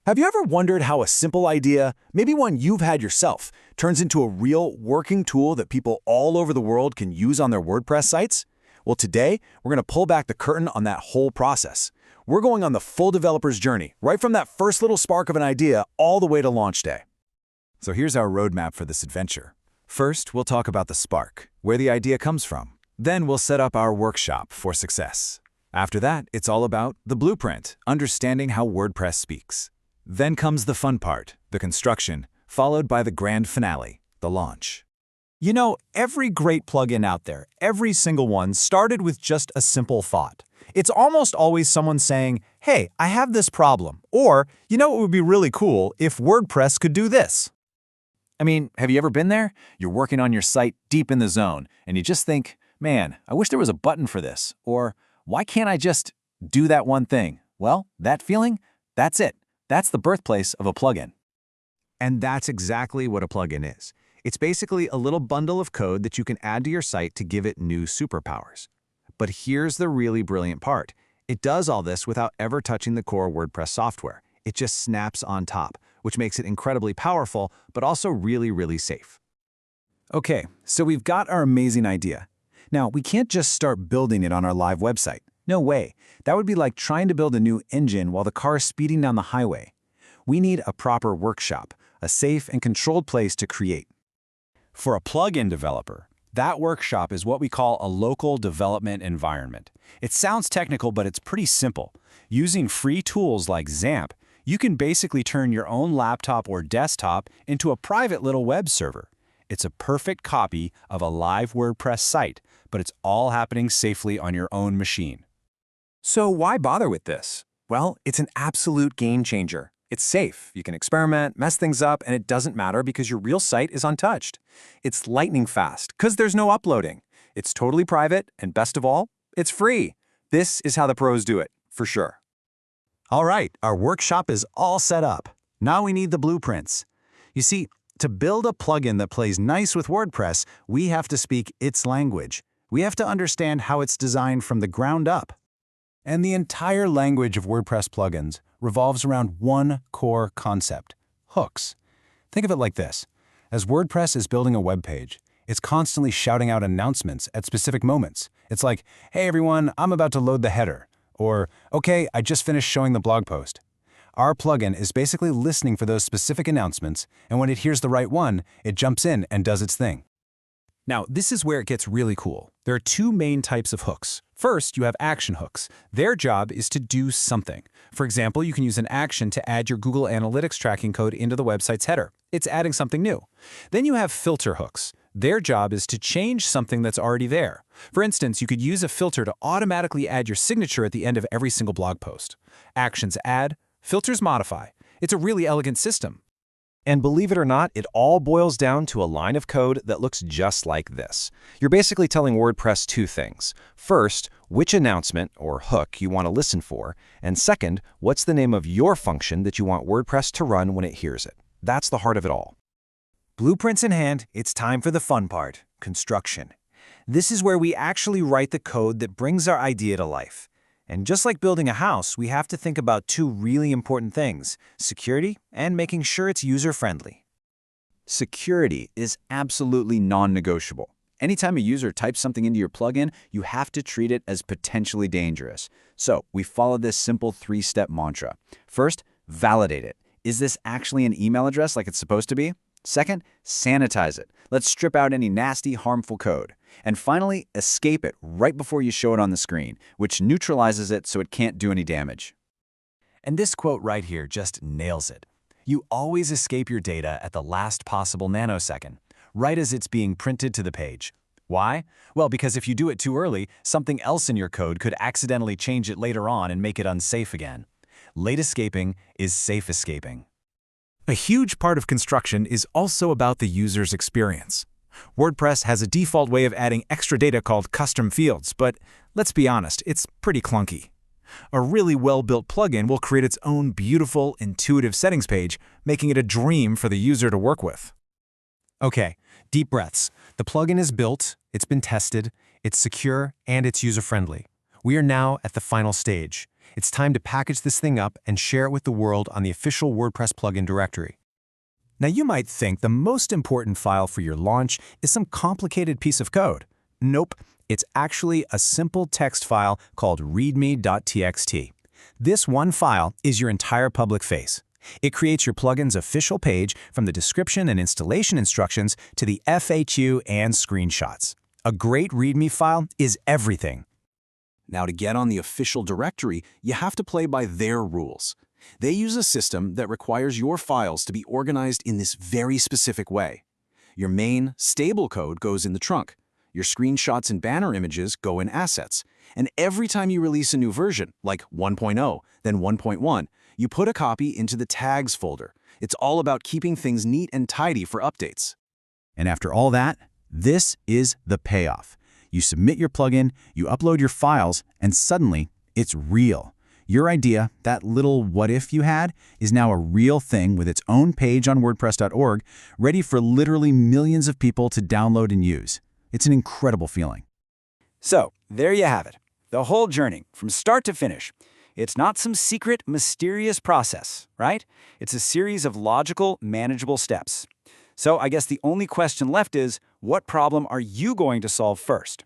Have you ever wondered how a simple idea, maybe one you've had yourself, turns into a real working tool that people all over the world can use on their WordPress sites? Well, today, we're going to pull back the curtain on that whole process. We're going on the full developer's journey, right from that first little spark of an idea all the way to launch day. So here's our roadmap for this adventure. First, we'll talk about the spark, where the idea comes from. Then we'll set up our workshop for success. After that, it's all about the blueprint, understanding how WordPress speaks. Then comes the fun part, the construction, followed by the grand finale, the launch. You know, every great plugin out there, every single one, started with just a simple thought. It's almost always someone saying, hey, I have this problem, or, you know, it would be really cool if WordPress could do this. I mean, have you ever been there? You're working on your site deep in the zone, and you just think, man, I wish there was a button for this, or why can't I just do that one thing? Well, that feeling, that's it. That's the birthplace of a plugin. And that's exactly what a plugin is. It's basically a little bundle of code that you can add to your site to give it new superpowers. But here's the really brilliant part. It does all this without ever touching the core WordPress software. It just snaps on top, which makes it incredibly powerful, but also really, really safe. Okay, so we've got our amazing idea. Now, we can't just start building it on our live website. No way. That would be like trying to build a new engine while the car is speeding down the highway. We need a proper workshop, a safe and controlled place to create. For a plugin developer, that workshop is what we call a local development environment. It sounds technical, but it's pretty simple. Using free tools like XAMPP, you can basically turn your own laptop or desktop into a private little web server. It's a perfect copy of a live WordPress site, but it's all happening safely on your own machine. So why bother with this? Well, it's an absolute game changer. It's safe, you can experiment, mess things up, and it doesn't matter because your real site is untouched. It's lightning fast, because there's no uploading. It's totally private, and best of all, it's free. This is how the pros do it, for sure. All right, our workshop is all set up. Now we need the blueprints. You see, to build a plugin that plays nice with WordPress, we have to speak its language. We have to understand how it's designed from the ground up. And the entire language of WordPress plugins revolves around one core concept: hooks. Think of it like this. As WordPress is building a web page, it's constantly shouting out announcements at specific moments. It's like, hey everyone, I'm about to load the header. Or, okay, I just finished showing the blog post. Our plugin is basically listening for those specific announcements, and when it hears the right one, it jumps in and does its thing. Now, this is where it gets really cool. There are two main types of hooks. First, you have action hooks. Their job is to do something. For example, you can use an action to add your Google Analytics tracking code into the website's header. It's adding something new. Then you have filter hooks. Their job is to change something that's already there. For instance, you could use a filter to automatically add your signature at the end of every single blog post. Actions add, filters modify. It's a really elegant system. And believe it or not, it all boils down to a line of code that looks just like this. You're basically telling WordPress two things. First, which announcement or hook you want to listen for, and second, what's the name of your function that you want WordPress to run when it hears it. That's the heart of it all. Blueprints in hand, it's time for the fun part, construction. This is where we actually write the code that brings our idea to life. And just like building a house, we have to think about two really important things: security and making sure it's user-friendly. Security is absolutely non-negotiable. Anytime a user types something into your plugin, you have to treat it as potentially dangerous. So we follow this simple three-step mantra. First, validate it. Is this actually an email address like it's supposed to be? Second, sanitize it. Let's strip out any nasty, harmful code. And finally, escape it right before you show it on the screen, which neutralizes it so it can't do any damage. And this quote right here just nails it. You always escape your data at the last possible nanosecond, right as it's being printed to the page. Why? Well, because if you do it too early, something else in your code could accidentally change it later on and make it unsafe again. Late escaping is safe escaping. A huge part of construction is also about the user's experience. WordPress has a default way of adding extra data called custom fields, but let's be honest, it's pretty clunky. A really well-built plugin will create its own beautiful, intuitive settings page, making it a dream for the user to work with. Okay, deep breaths. The plugin is built, it's been tested, it's secure, and it's user-friendly. We are now at the final stage. It's time to package this thing up and share it with the world on the official WordPress plugin directory. Now you might think the most important file for your launch is some complicated piece of code. Nope, it's actually a simple text file called readme.txt. This one file is your entire public face. It creates your plugin's official page from the description and installation instructions to the FAQ and screenshots. A great README file is everything. Now, to get on the official directory, you have to play by their rules. They use a system that requires your files to be organized in this very specific way. Your main, stable code goes in the trunk. Your screenshots and banner images go in assets. And every time you release a new version, like 1.0, then 1.1, you put a copy into the tags folder. It's all about keeping things neat and tidy for updates. And after all that, this is the payoff. You submit your plugin, you upload your files, and suddenly, it's real. Your idea, that little what-if you had, is now a real thing with its own page on WordPress.org, ready for literally millions of people to download and use. It's an incredible feeling. So, there you have it. The whole journey, from start to finish. It's not some secret, mysterious process, right? It's a series of logical, manageable steps. So I guess the only question left is, what problem are you going to solve first?